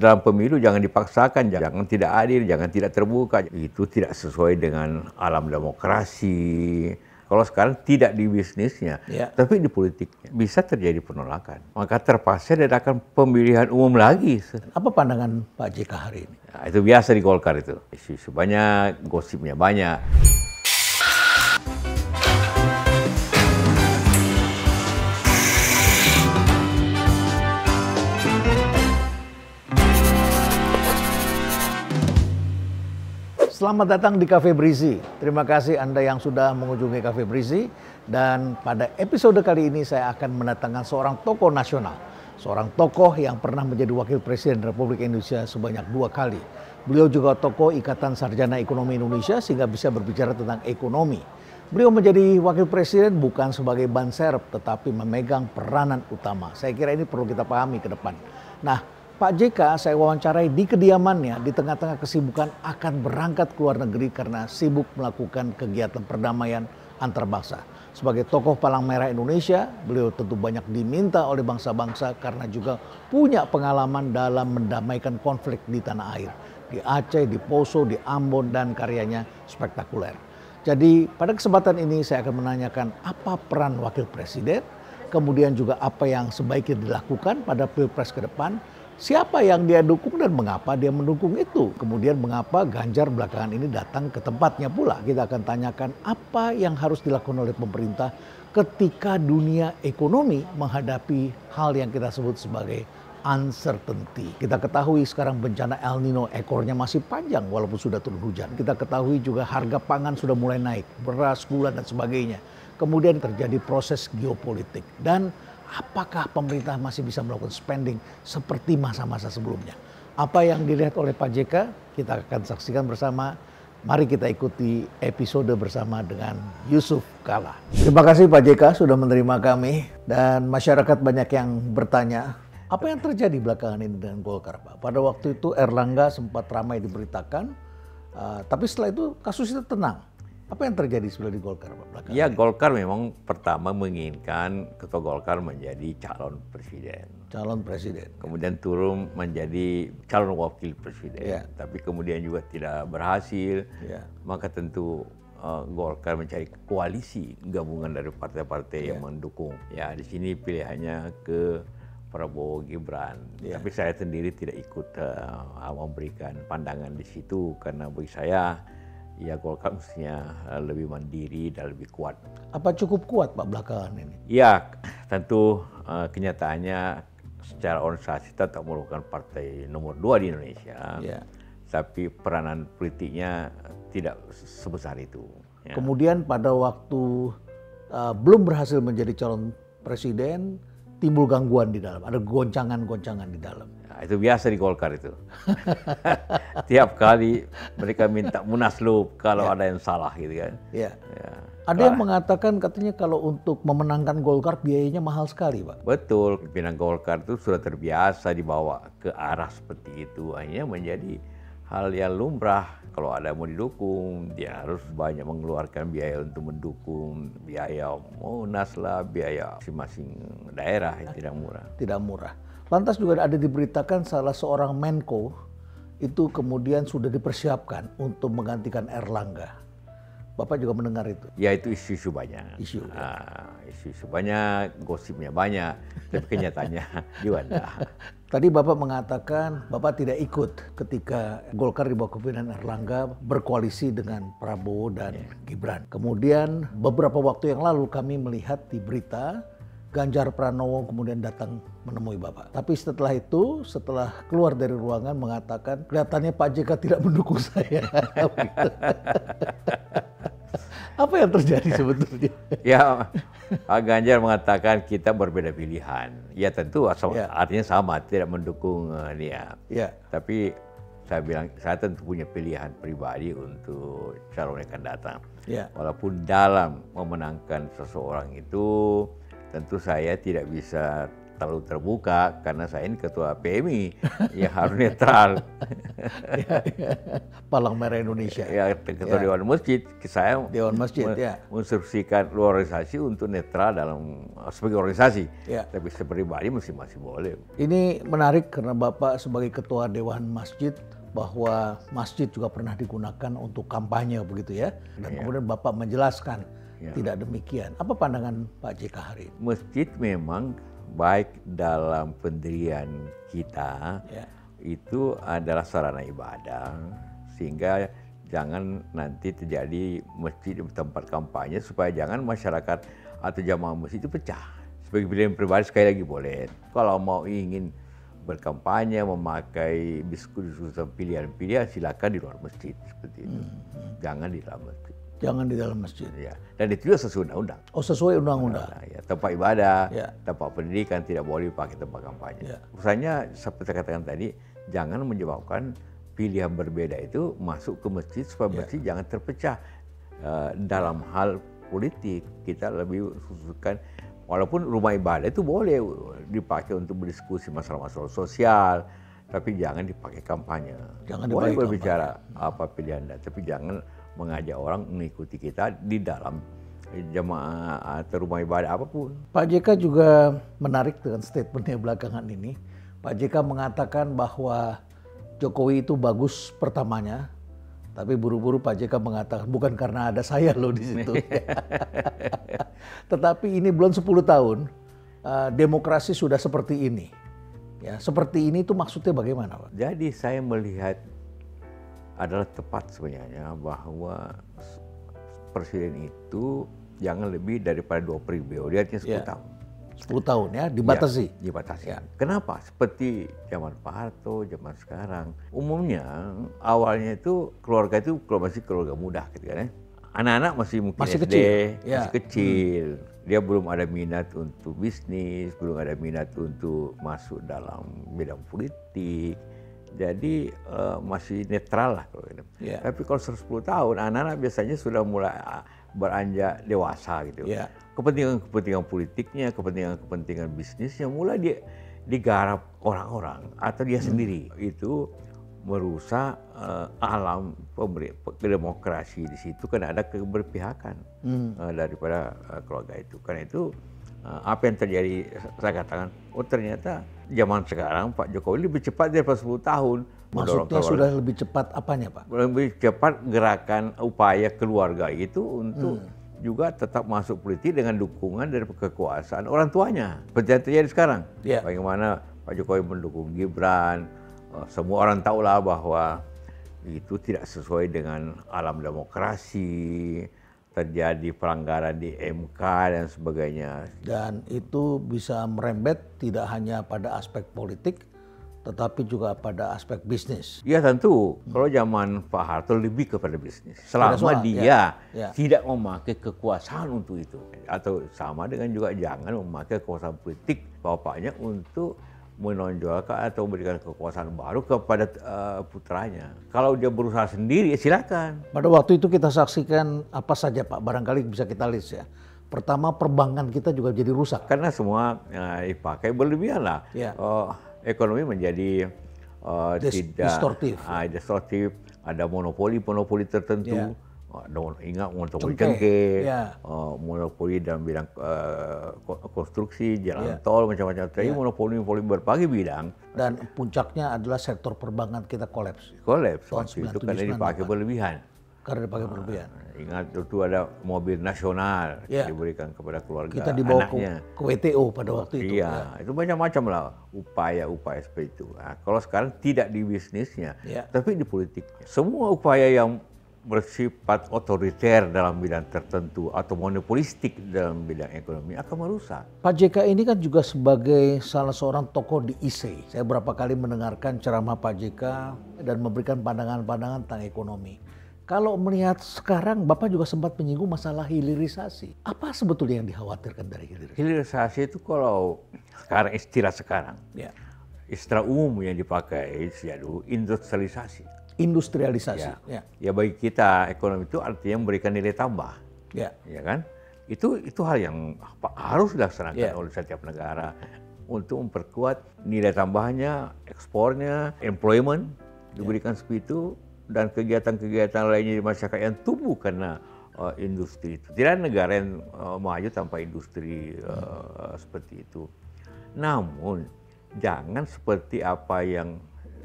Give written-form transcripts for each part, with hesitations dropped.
dalam pemilu jangan dipaksakan, jangan tidak adil, jangan tidak terbuka. Itu tidak sesuai dengan alam demokrasi. Kalau sekarang tidak di bisnisnya, tapi di politiknya bisa terjadi penolakan. Maka terpaksa diadakan pemilihan umum lagi. Apa pandangan Pak JK hari ini? Nah, itu biasa di Golkar itu. Isu-isu banyak, gosipnya banyak. Selamat datang di Cafe Brizi. Terima kasih Anda yang sudah mengunjungi Cafe Brizi. Dan pada episode kali ini saya akan mendatangkan seorang tokoh nasional. Seorang tokoh yang pernah menjadi Wakil Presiden Republik Indonesia sebanyak 2 kali. Beliau juga tokoh Ikatan Sarjana Ekonomi Indonesia sehingga bisa berbicara tentang ekonomi. Beliau menjadi Wakil Presiden bukan sebagai ban serep tetapi memegang peranan utama. Saya kira ini perlu kita pahami ke depan. Nah, Pak JK saya wawancarai di kediamannya di tengah-tengah kesibukan akan berangkat ke luar negeri karena sibuk melakukan kegiatan perdamaian antar bangsa. Sebagai tokoh Palang Merah Indonesia, beliau tentu banyak diminta oleh bangsa-bangsa karena juga punya pengalaman dalam mendamaikan konflik di tanah air. Di Aceh, di Poso, di Ambon, dan karyanya spektakuler. Jadi pada kesempatan ini saya akan menanyakan apa peran Wakil Presiden, kemudian juga apa yang sebaiknya dilakukan pada Pilpres ke depan, siapa yang dia dukung dan mengapa dia mendukung itu. Kemudian mengapa Ganjar belakangan ini datang ke tempatnya pula. Kita akan tanyakan apa yang harus dilakukan oleh pemerintah ketika dunia ekonomi menghadapi hal yang kita sebut sebagai uncertainty. Kita ketahui sekarang bencana El Nino ekornya masih panjang walaupun sudah turun hujan. Kita ketahui juga harga pangan sudah mulai naik, beras, gula dan sebagainya. Kemudian terjadi proses geopolitik dan apakah pemerintah masih bisa melakukan spending seperti masa-masa sebelumnya? Apa yang dilihat oleh Pak JK kita akan saksikan bersama. Mari kita ikuti episode bersama dengan Yusuf Kala. Terima kasih Pak JK sudah menerima kami. Dan masyarakat banyak yang bertanya, apa yang terjadi belakangan ini dengan Golkar Pak? Pada waktu itu Erlangga sempat ramai diberitakan, tapi setelah itu kasusnya tenang. Apa yang terjadi sebenarnya di Golkar Pak belakangan? Ya, Golkar memang pertama menginginkan Ketua Golkar menjadi calon presiden. Calon presiden. Kemudian turun menjadi calon wakil presiden. Tapi kemudian juga tidak berhasil. Maka tentu Golkar mencari koalisi gabungan dari partai-partai yang mendukung. Ya, di sini pilihannya ke Prabowo Gibran. Tapi saya sendiri tidak ikut memberikan pandangan di situ karena bagi saya ya Golkar mestinya lebih mandiri dan lebih kuat. Apa cukup kuat Pak belakangan ini? Ya tentu kenyataannya secara organisasi tetap merupakan partai nomor 2 di Indonesia. Tapi peranan politiknya tidak sebesar itu. Kemudian pada waktu belum berhasil menjadi calon presiden, timbul gangguan di dalam, ada goncangan-goncangan di dalam. Nah, itu biasa di Golkar itu. Tiap kali mereka minta munaslup kalau ada yang salah gitu kan. Ada yang mengatakan katanya kalau untuk memenangkan Golkar biayanya mahal sekali Pak. Betul, pimpinan Golkar itu sudah terbiasa dibawa ke arah seperti itu. Hanya menjadi hal yang lumrah. Kalau ada yang mau didukung, dia harus banyak mengeluarkan biaya untuk mendukung. Biaya Munas lah, biaya masing-masing daerah yang tidak murah. Tidak murah. Lantas juga ada diberitakan salah seorang Menko itu kemudian sudah dipersiapkan untuk menggantikan Erlangga. Bapak juga mendengar itu? Ya itu isu-isu banyak. Isu-isu banyak, gosipnya banyak, tapi kenyataannya gimana? Tadi Bapak mengatakan Bapak tidak ikut ketika Golkar di bawah kepemimpinan Erlangga berkoalisi dengan Prabowo dan Gibran. Kemudian beberapa waktu yang lalu kami melihat di berita Ganjar Pranowo kemudian datang menemui Bapak. Tapi setelah itu, setelah keluar dari ruangan mengatakan kelihatannya Pak JK tidak mendukung saya. Apa yang terjadi sebetulnya? Ya, Pak Ganjar mengatakan kita berbeda pilihan. Ya tentu artinya sama, tidak mendukung dia. Tapi saya bilang saya tentu punya pilihan pribadi untuk calon yang akan datang. Walaupun dalam memenangkan seseorang itu tentu saya tidak bisa terlalu terbuka karena saya ini ketua PMI yang harus netral. Ya, ya. Palang Merah Indonesia. Ya, ketua Dewan Masjid, saya Dewan Masjid, ya. menginstruksikan organisasi untuk netral dalam sebagai organisasi. Ya. Tapi sepribadi masih boleh. Ini menarik karena Bapak sebagai ketua Dewan Masjid bahwa masjid juga pernah digunakan untuk kampanye begitu ya. Dan kemudian Bapak menjelaskan tidak demikian. Apa pandangan Pak JK hari ini? Masjid memang baik dalam pendirian kita itu adalah sarana ibadah, sehingga jangan nanti terjadi masjid di tempat kampanye supaya jangan masyarakat atau jamaah masjid itu pecah. Sebagai pilihan pribadi sekali lagi boleh. Kalau mau ingin berkampanye memakai diskusi pilihan-pilihan silakan di luar masjid seperti itu. Jangan di dalam masjid. Jangan di dalam masjid. Ya. Dan itu juga sesuai undang-undang. Oh, sesuai undang-undang. Ya, tempat ibadah, tempat pendidikan tidak boleh dipakai tempat kampanye. Misalnya seperti saya katakan tadi, jangan menyebabkan pilihan berbeda itu masuk ke masjid supaya masjid jangan terpecah. Dalam hal politik kita lebih khususkan, walaupun rumah ibadah itu boleh dipakai untuk berdiskusi masalah-masalah sosial, tapi jangan dipakai kampanye. Jangan boleh berbicara apa pilihan Anda, tapi jangan mengajak orang mengikuti kita di dalam jemaah atau rumah ibadah apapun. Pak JK juga menarik dengan statementnya belakangan ini. Pak JK mengatakan bahwa Jokowi itu bagus pertamanya, tapi buru-buru Pak JK mengatakan bukan karena ada saya loh di situ. Tetapi ini belum 10 tahun, demokrasi sudah seperti ini. Ya, seperti ini itu maksudnya bagaimana, Pak? Jadi saya melihat adalah tepat sebenarnya bahwa presiden itu jangan lebih daripada 2 periode, artinya 10 tahun. 10 tahun ya, dibatasi. Ya, dibatasi. Ya. Kenapa? Seperti zaman Pak Harto, zaman sekarang. Umumnya awalnya itu keluarga itu masih keluarga muda gitu kan ya. Anak-anak masih mungkin SD, masih kecil. Dia belum ada minat untuk bisnis, belum ada minat untuk masuk dalam bidang politik. Jadi masih netral lah kalau gitu. Tapi kalau 10 tahun, anak-anak biasanya sudah mulai beranjak dewasa gitu. Kepentingan-kepentingan politiknya, kepentingan bisnisnya mulai digarap orang-orang atau dia sendiri. Itu merusak alam demokrasi di situ karena ada keberpihakan daripada keluarga itu. Karena itu apa yang terjadi, saya katakan, oh ternyata zaman sekarang Pak Jokowi lebih cepat daripada 10 tahun. Maksudnya sudah lebih cepat apanya, Pak? Lebih cepat gerakan upaya keluarga itu untuk juga tetap masuk politik dengan dukungan dari kekuasaan orang tuanya. Seperti yang terjadi sekarang. Bagaimana Pak Jokowi mendukung Gibran, semua orang tahulah bahwa itu tidak sesuai dengan alam demokrasi, terjadi pelanggaran di MK dan sebagainya. Dan itu bisa merembet tidak hanya pada aspek politik, tetapi juga pada aspek bisnis. Ya tentu, kalau zaman Pak Harto lebih kepada bisnis. Selama dia tidak memakai kekuasaan untuk itu. Atau sama dengan juga jangan memakai kekuasaan politik bapaknya untuk menonjolkan atau memberikan kekuasaan baru kepada putranya. Kalau dia berusaha sendiri, ya silakan. Pada waktu itu kita saksikan apa saja, Pak? Barangkali bisa kita list ya. Pertama, perbankan kita juga jadi rusak. Karena semua dipakai berlebihan lah. Ekonomi menjadi distortif. Distortif. Ada monopoli tertentu. Ingat monopoli cengkeh, monopoli dalam bidang konstruksi, jalan tol, macam-macam. Tapi monopoli berbagai bidang. Dan puncaknya adalah sektor perbankan kita kolaps. Waktu itu karena dipakai berlebihan. Ingat itu ada mobil nasional diberikan kepada keluarga kita dibawa anaknya. ke WTO pada waktu itu. Itu macam-macam lah upaya-upaya seperti itu. Nah, kalau sekarang tidak di bisnisnya, tapi di politiknya. Semua upaya yang bersifat otoriter dalam bidang tertentu atau monopolistik dalam bidang ekonomi akan merusak. Pak JK ini kan juga sebagai salah seorang tokoh di ISEI. Saya berapa kali mendengarkan ceramah Pak JK dan memberikan pandangan-pandangan tentang ekonomi. Kalau melihat sekarang, Bapak juga sempat menyinggung masalah hilirisasi. Apa sebetulnya yang dikhawatirkan dari hilirisasi? Hilirisasi itu kalau sekarang istilah istilah umum yang dipakai sejak dulu industrialisasi. Industrialisasi. Ya bagi kita ekonomi itu artinya memberikan nilai tambah. Ya kan? Itu hal yang harus dilaksanakan oleh setiap negara untuk memperkuat nilai tambahnya, ekspornya, employment, diberikan seperti itu, dan kegiatan-kegiatan lainnya di masyarakat yang tumbuh karena industri itu. Tidak ada negara yang maju tanpa industri seperti itu. Namun jangan seperti apa yang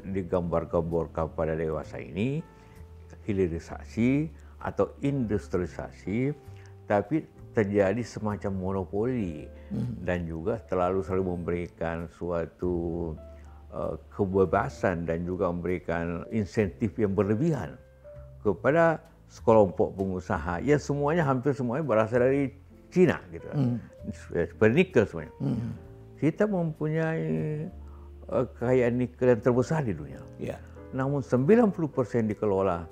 digambar-gambarkan pada dewasa ini, hilirisasi atau industrialisasi, tapi terjadi semacam monopoli dan juga selalu memberikan suatu kebebasan dan juga memberikan insentif yang berlebihan kepada sekelompok pengusaha. Ya hampir semuanya berasal dari Cina gitu. Seperti nikel semuanya. Kita mempunyai kekayaan nikel yang terbesar di dunia. Namun 90% dikelola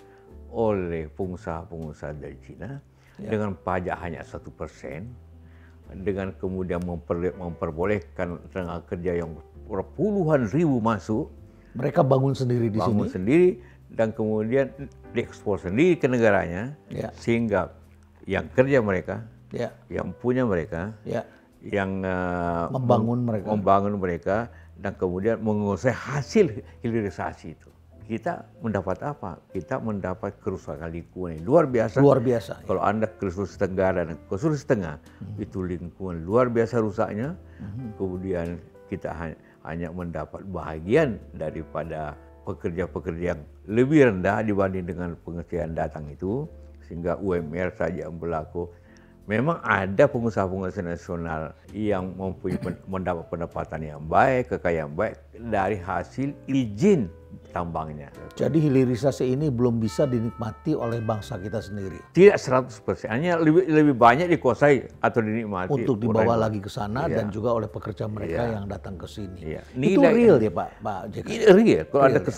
oleh pengusaha-pengusaha dari Cina dengan pajak hanya 1%, dengan kemudian memperbolehkan tenaga kerja yang puluhan ribu masuk. Mereka bangun sendiri di sini. Bangun sendiri dan kemudian diekspor sendiri ke negaranya, sehingga yang kerja mereka, yang punya mereka, yang membangun mereka, dan kemudian menguasai hasil hilirisasi itu. Kita mendapat apa? Kita mendapat kerusakan lingkungan luar biasa. Luar biasa. Kalau Anda ke Sulawesi Tenggara dan ke Sulawesi Tengah, itu lingkungan luar biasa rusaknya. Kemudian kita hanya mendapat bahagian daripada pekerja-pekerja yang lebih rendah dibanding dengan penghasilan datang itu, sehingga UMR saja yang berlaku. Memang ada pengusaha-pengusaha nasional yang mendapat pendapatan yang baik, kekayaan baik dari hasil izin tambangnya. Jadi hilirisasi ini belum bisa dinikmati oleh bangsa kita sendiri? Tidak 100%, hanya lebih banyak dikuasai atau dinikmati. Untuk dibawa lagi ke sana dan juga oleh pekerja mereka yang datang ke sini. Itu real ya Pak JK? Real. Kalau Anda ke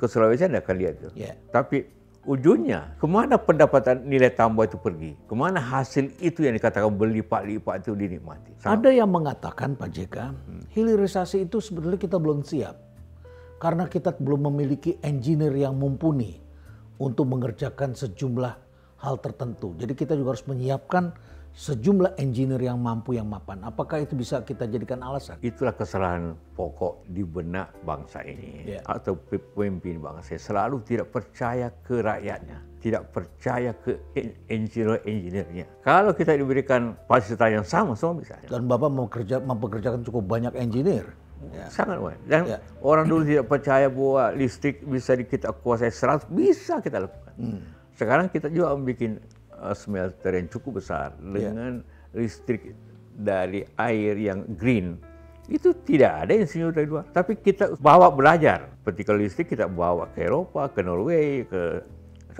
Sulawesi Anda akan lihat itu. Tapi ujungnya, kemana pendapatan nilai tambah itu pergi? Kemana hasil itu yang dikatakan berlipat-lipat itu dinikmati? Ada yang mengatakan Pak JK, hilirisasi itu sebetulnya kita belum siap. Karena kita belum memiliki engineer yang mumpuni untuk mengerjakan sejumlah hal tertentu. Jadi kita juga harus menyiapkan sejumlah engineer yang mampu, yang mapan. Apakah itu bisa kita jadikan alasan? Itulah kesalahan pokok di benak bangsa ini. Atau pemimpin bangsa selalu tidak percaya ke rakyatnya. Tidak percaya ke engineer-engineernya. Kalau kita diberikan fasilitas yang sama bisa. Dan Bapak mempekerjakan cukup banyak engineer. Sangat banyak. Dan orang dulu tidak percaya bahwa listrik bisa kita kuasai 100%, bisa kita lakukan. Sekarang kita juga membuat smelter yang cukup besar dengan listrik dari air yang green. Itu tidak ada insinyur dari luar, tapi kita bawa belajar. Ketika listrik kita bawa ke Eropa, ke Norway, ke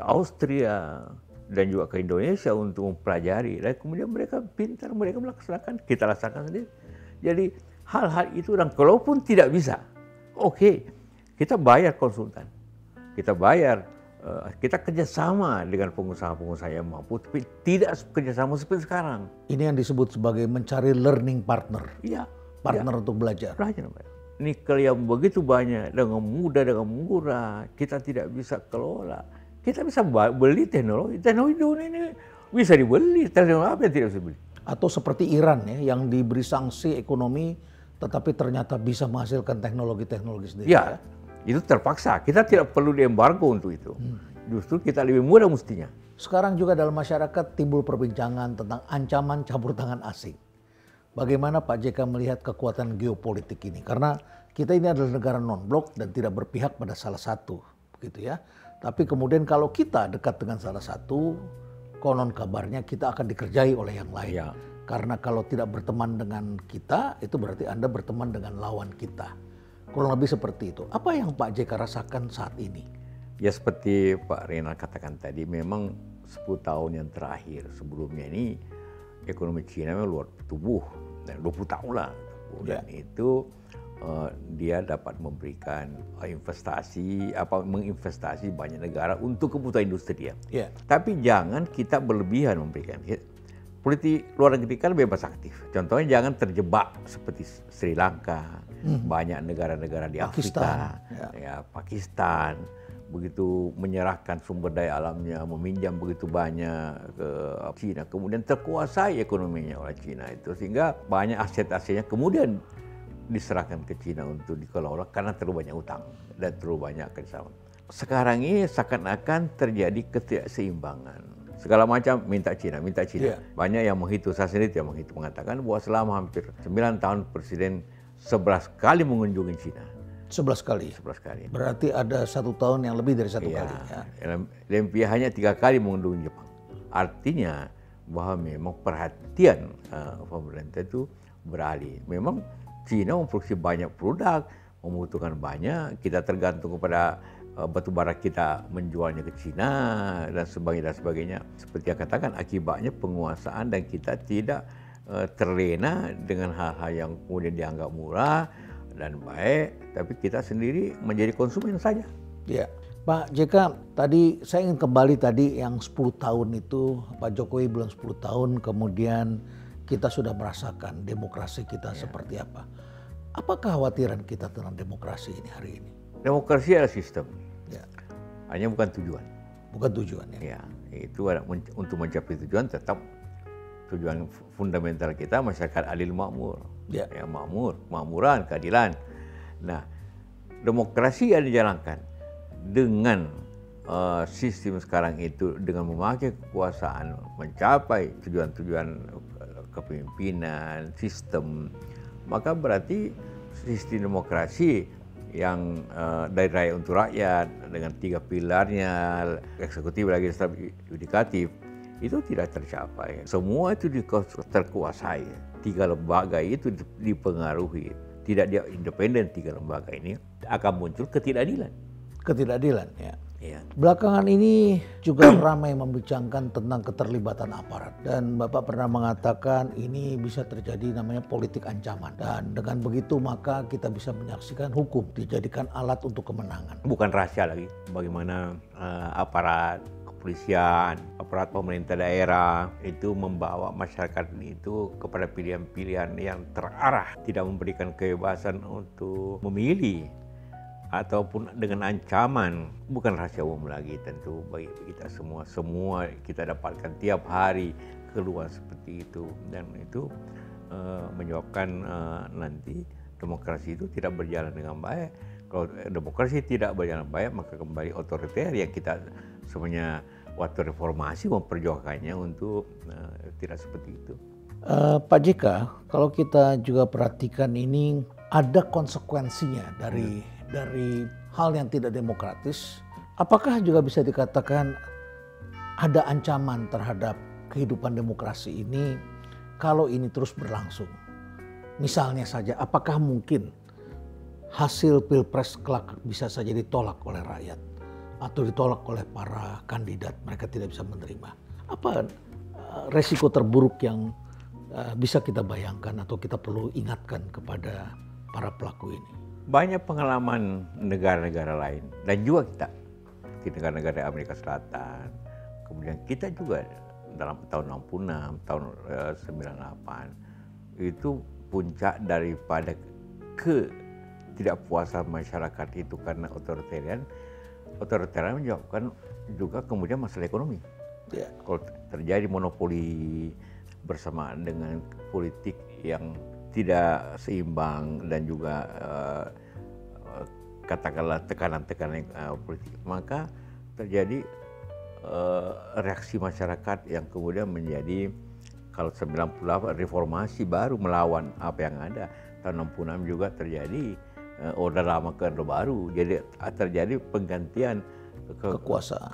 Austria, dan juga ke Indonesia untuk mempelajari. Dan kemudian mereka pintar, mereka melaksanakan, kita laksanakan sendiri. Jadi hal-hal itu, dan kalaupun tidak bisa, kita bayar konsultan, kita kerjasama dengan pengusaha-pengusaha yang mampu, tapi tidak kerjasama seperti sekarang. Ini yang disebut sebagai mencari learning partner. Partner untuk belajar. Nikel yang begitu banyak, dengan mudah, dengan murah, kita tidak bisa kelola. Kita bisa beli teknologi dunia ini bisa dibeli, teknologi apa yang tidak bisa dibeli? Atau seperti Iran yang diberi sanksi ekonomi, tetapi ternyata bisa menghasilkan teknologi-teknologi sendiri. Itu terpaksa. Kita tidak perlu diembargo untuk itu. Justru kita lebih mudah mestinya. Sekarang juga dalam masyarakat timbul perbincangan tentang ancaman campur tangan asing. Bagaimana Pak JK melihat kekuatan geopolitik ini? Karena kita ini adalah negara non-blok dan tidak berpihak pada salah satu, gitu ya. Tapi kemudian kalau kita dekat dengan salah satu, konon kabarnya kita akan dikerjai oleh yang lain. Karena kalau tidak berteman dengan kita, itu berarti Anda berteman dengan lawan kita. Kurang lebih seperti itu. Apa yang Pak JK rasakan saat ini? Ya seperti Pak Renal katakan tadi, memang 10 tahun yang terakhir sebelumnya ini ekonomi Cina memang luar tumbuh. 20 tahun lah. Dan itu dia dapat memberikan menginvestasi banyak negara untuk kebutuhan industri dia. Tapi jangan kita berlebihan memberikan. Politik luar negeri kan bebas aktif. Contohnya jangan terjebak seperti Sri Lanka, banyak negara-negara di Afrika, Pakistan, begitu menyerahkan sumber daya alamnya, meminjam begitu banyak ke Cina, kemudian terkuasai ekonominya oleh Cina itu, sehingga banyak aset-asetnya kemudian diserahkan ke Cina untuk dikelola karena terlalu banyak utang dan terlalu banyak kerjasama. Sekarang ini seakan-akan terjadi ketidakseimbangan. Segala macam minta Cina. Yeah. Banyak yang menghitung, saya sendiri yang menghitung, mengatakan bahwa selama hampir 9 tahun Presiden 11 kali mengunjungi Cina. 11 kali? 11 kali. Berarti ada 1 tahun yang lebih dari 1 kali. Ya. Lempia hanya 3 kali mengunjungi Jepang. Artinya bahwa memang perhatian pemerintah itu beralih. Memang Cina memproduksi banyak produk, membutuhkan banyak, kita tergantung kepada batu bara kita menjualnya ke Cina dan sebagainya. Seperti yang katakan, akibatnya penguasaan dan kita tidak terlena dengan hal-hal yang kemudian dianggap murah dan baik, tapi kita sendiri menjadi konsumen saja. Ya, Pak JK, tadi saya ingin kembali tadi yang 10 tahun itu, Pak Jokowi belum 10 tahun, kemudian kita sudah merasakan demokrasi kita seperti apa. Apa kekhawatiran kita tentang demokrasi ini hari ini? Demokrasi adalah sistem, hanya bukan tujuan. Bukan tujuan ya. Itu untuk mencapai tujuan tetap tujuan fundamental kita masyarakat adil makmur, makmuran, keadilan. Nah, demokrasi yang dijalankan dengan sistem sekarang itu dengan memakai kekuasaan mencapai tujuan-tujuan kepemimpinan, sistem, maka berarti sistem demokrasi yang dari rakyat untuk rakyat dengan 3 pilarnya, eksekutif, legislatif, yudikatif, itu tidak tercapai. Semua itu terkuasai. 3 lembaga itu dipengaruhi. Tidak dia independen 3 lembaga ini, akan muncul ketidakadilan. Ketidakadilan, ya. Belakangan ini juga ramai membicarakan tentang keterlibatan aparat. Dan Bapak pernah mengatakan ini bisa terjadi namanya politik ancaman. Dan dengan begitu maka kita bisa menyaksikan hukum dijadikan alat untuk kemenangan. Bukan rahasia lagi bagaimana aparat kepolisian, aparat pemerintah daerah itu membawa masyarakat itu kepada pilihan-pilihan yang terarah. Tidak memberikan kebebasan untuk memilih. Ataupun dengan ancaman, bukan rahasia umum lagi tentu bagi kita semua kita dapatkan tiap hari keluhan seperti itu, dan itu menyebabkan nanti demokrasi itu tidak berjalan dengan baik. Kalau demokrasi tidak berjalan baik, maka kembali otoriter yang kita sebenarnya waktu reformasi memperjuangkannya untuk tidak seperti itu. Pak JK, kalau kita juga perhatikan ini ada konsekuensinya dari hal yang tidak demokratis. Apakah juga bisa dikatakan ada ancaman terhadap kehidupan demokrasi ini kalau ini terus berlangsung? Misalnya saja, apakah mungkin hasil pilpres kelak bisa saja ditolak oleh rakyat atau ditolak oleh para kandidat, mereka tidak bisa menerima? Apa resiko terburuk yang bisa kita bayangkan atau kita perlu ingatkan kepada para pelaku ini? Banyak pengalaman negara-negara lain dan juga kita di negara-negara Amerika Selatan. Kemudian kita juga dalam tahun 66, tahun 98 itu puncak daripada ketidakpuasan masyarakat itu karena otoritarian menyebabkan juga kemudian masalah ekonomi. Kalau terjadi monopoli bersamaan dengan politik yang tidak seimbang dan juga katakanlah tekanan-tekanan politik, maka terjadi reaksi masyarakat yang kemudian menjadi, kalau 98 reformasi baru melawan apa yang ada, tahun 66 juga terjadi Orde Lama ke Orde Baru, jadi terjadi penggantian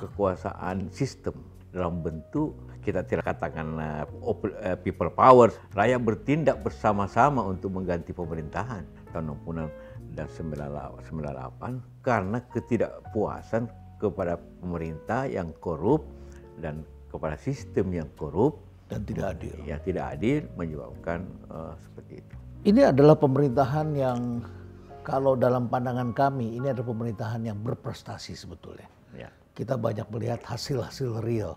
kekuasaan sistem dalam bentuk kita tidak katakan people power, rakyat bertindak bersama-sama untuk mengganti pemerintahan tahun 66 dan 98 karena ketidakpuasan kepada pemerintah yang korup dan kepada sistem yang korup dan tidak adil. Yang tidak adil menyebabkan seperti itu. Ini adalah pemerintahan yang kalau dalam pandangan kami ini adalah pemerintahan yang berprestasi sebetulnya. Ya. Kita banyak melihat hasil-hasil real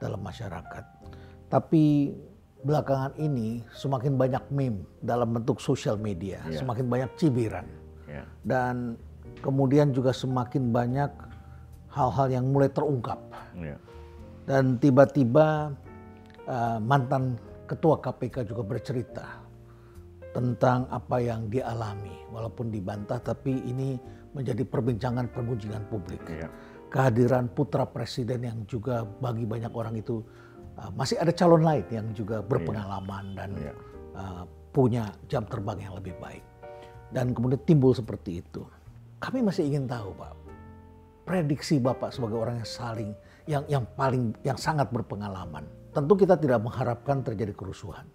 dalam masyarakat. Tapi belakangan ini semakin banyak meme dalam bentuk sosial media, semakin banyak cibiran. Dan kemudian juga semakin banyak hal-hal yang mulai terungkap. Dan tiba-tiba mantan ketua KPK juga bercerita tentang apa yang dia alami. Walaupun dibantah, tapi ini menjadi perbincangan publik. Ya. Kehadiran putra presiden yang juga bagi banyak orang itu masih ada calon lain yang juga berpengalaman dan punya jam terbang yang lebih baik. Dan kemudian timbul seperti itu. Kami masih ingin tahu, Pak, prediksi Bapak sebagai orang yang sangat berpengalaman. Tentu kita tidak mengharapkan terjadi kerusuhan.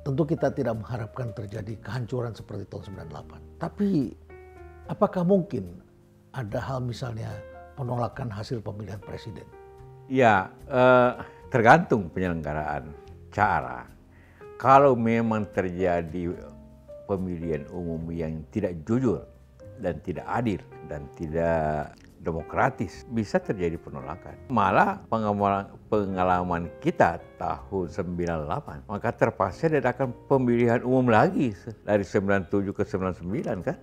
Tentu kita tidak mengharapkan terjadi kehancuran seperti tahun 98. Tapi apakah mungkin ada hal misalnya penolakan hasil pemilihan presiden? Ya, tergantung penyelenggaraan cara. Kalau memang terjadi pemilihan umum yang tidak jujur dan tidak adil dan tidak demokratis, bisa terjadi penolakan. Malah pengalaman kita tahun 98, maka terpaksa diadakan pemilihan umum lagi dari 97 ke 99 kan.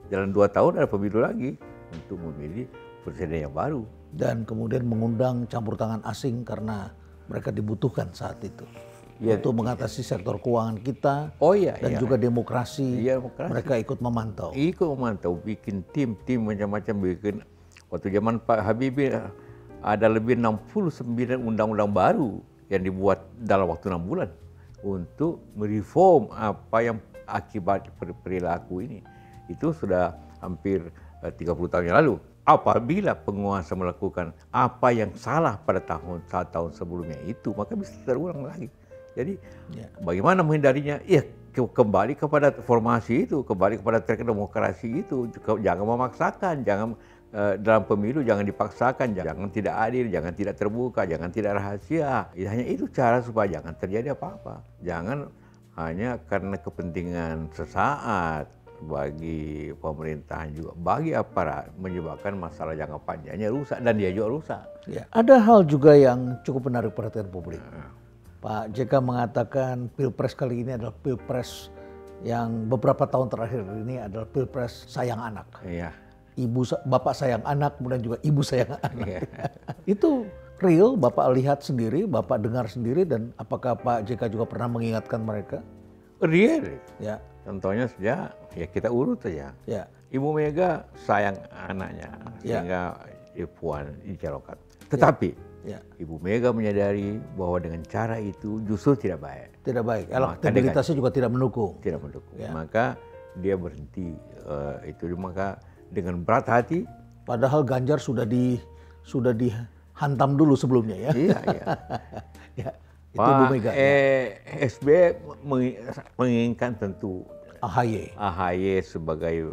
Dalam 2 tahun ada pemilu lagi untuk memilih presiden yang baru. Dan kemudian mengundang campur tangan asing karena mereka dibutuhkan saat itu. Ya, untuk mengatasi sektor keuangan kita dan juga demokrasi, mereka ikut memantau. Bikin tim macam-macam, bikin. Waktu zaman Pak Habibie ada lebih 69 undang-undang baru yang dibuat dalam waktu 6 bulan untuk mereform apa yang akibat perilaku ini. Itu sudah hampir 30 tahun yang lalu. Apabila penguasa melakukan apa yang salah pada tahun sebelumnya itu, maka bisa terulang lagi. Jadi bagaimana menghindarinya? Ya kembali kepada formasi itu, kembali kepada demokrasi itu. Jangan memaksakan, jangan dalam pemilu jangan dipaksakan, jangan tidak adil, jangan tidak terbuka, jangan tidak rahasia. Hanya itu cara supaya jangan terjadi apa-apa. Jangan hanya karena kepentingan sesaat bagi pemerintahan juga, bagi aparat, menyebabkan masalah jangka panjangnya rusak dan dia juga rusak. Ya. Ada hal juga yang cukup menarik perhatian publik. Pak JK mengatakan pilpres kali ini adalah pilpres yang beberapa tahun terakhir ini adalah pilpres sayang anak. Iya. Bapak sayang anak, kemudian juga ibu sayang anak. Iya. Itu real, Bapak lihat sendiri, Bapak dengar sendiri, dan apakah Pak JK juga pernah mengingatkan mereka? Real. Ya. Contohnya saja, ya kita urut saja. Ya. Ibu Mega sayang anaknya, sehingga Puan dicalonkan. Tetapi Ibu Mega menyadari bahwa dengan cara itu justru tidak baik. Tidak baik. Elektabilitasnya juga tidak mendukung. Tidak mendukung. Ya. Maka dia berhenti itu. Maka dengan berat hati. Padahal Ganjar sudah dihantam dulu sebelumnya ya. Iya. Ya. Itu Ibu Mega. SBY menginginkan tentu AHY sebagai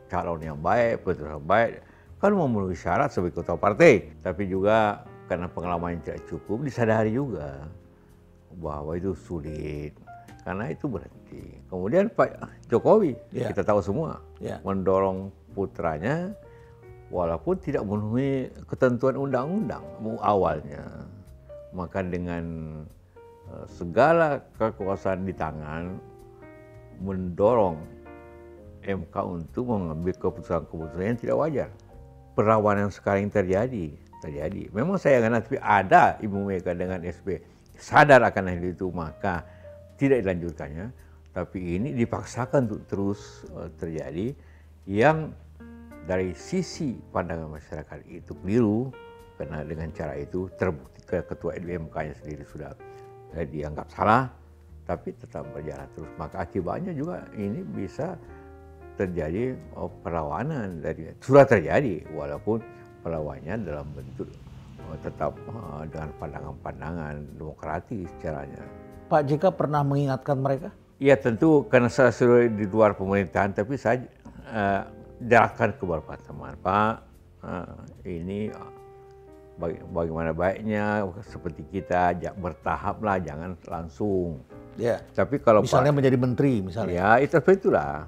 calon yang baik, penerus baik. Kan memenuhi syarat sebagai ketua partai, tapi juga karena pengalaman yang tidak cukup disadari juga bahwa itu sulit, karena itu berhenti. Kemudian Pak Jokowi, kita tahu semua, mendorong putranya walaupun tidak memenuhi ketentuan undang-undang awalnya. Maka dengan segala kekuasaan di tangan, mendorong MK untuk mengambil keputusan-keputusan yang tidak wajar. Perlawanan sekarang terjadi. Memang sayangnya, tapi ada Ibu Mega dengan SBY sadar akan hal itu, maka tidak dilanjutkannya. Tapi ini dipaksakan untuk terus terjadi, yang dari sisi pandangan masyarakat itu keliru, karena dengan cara itu terbukti ketua MK-nya sendiri sudah dianggap salah, tapi tetap berjalan terus. Maka akibatnya juga ini bisa terjadi perlawanan, sudah terjadi, walaupun perlawannya dalam bentuk tetap dengan pandangan-pandangan demokratis caranya. Pak JK pernah mengingatkan mereka? Iya tentu, karena saya sudah di luar pemerintahan, tapi saya jarakkan kepada teman, Pak, ini bagaimana baiknya seperti kita bertahap lah, jangan langsung. Ya. Tapi kalau misalnya menjadi menteri misalnya. Ya itu itulah.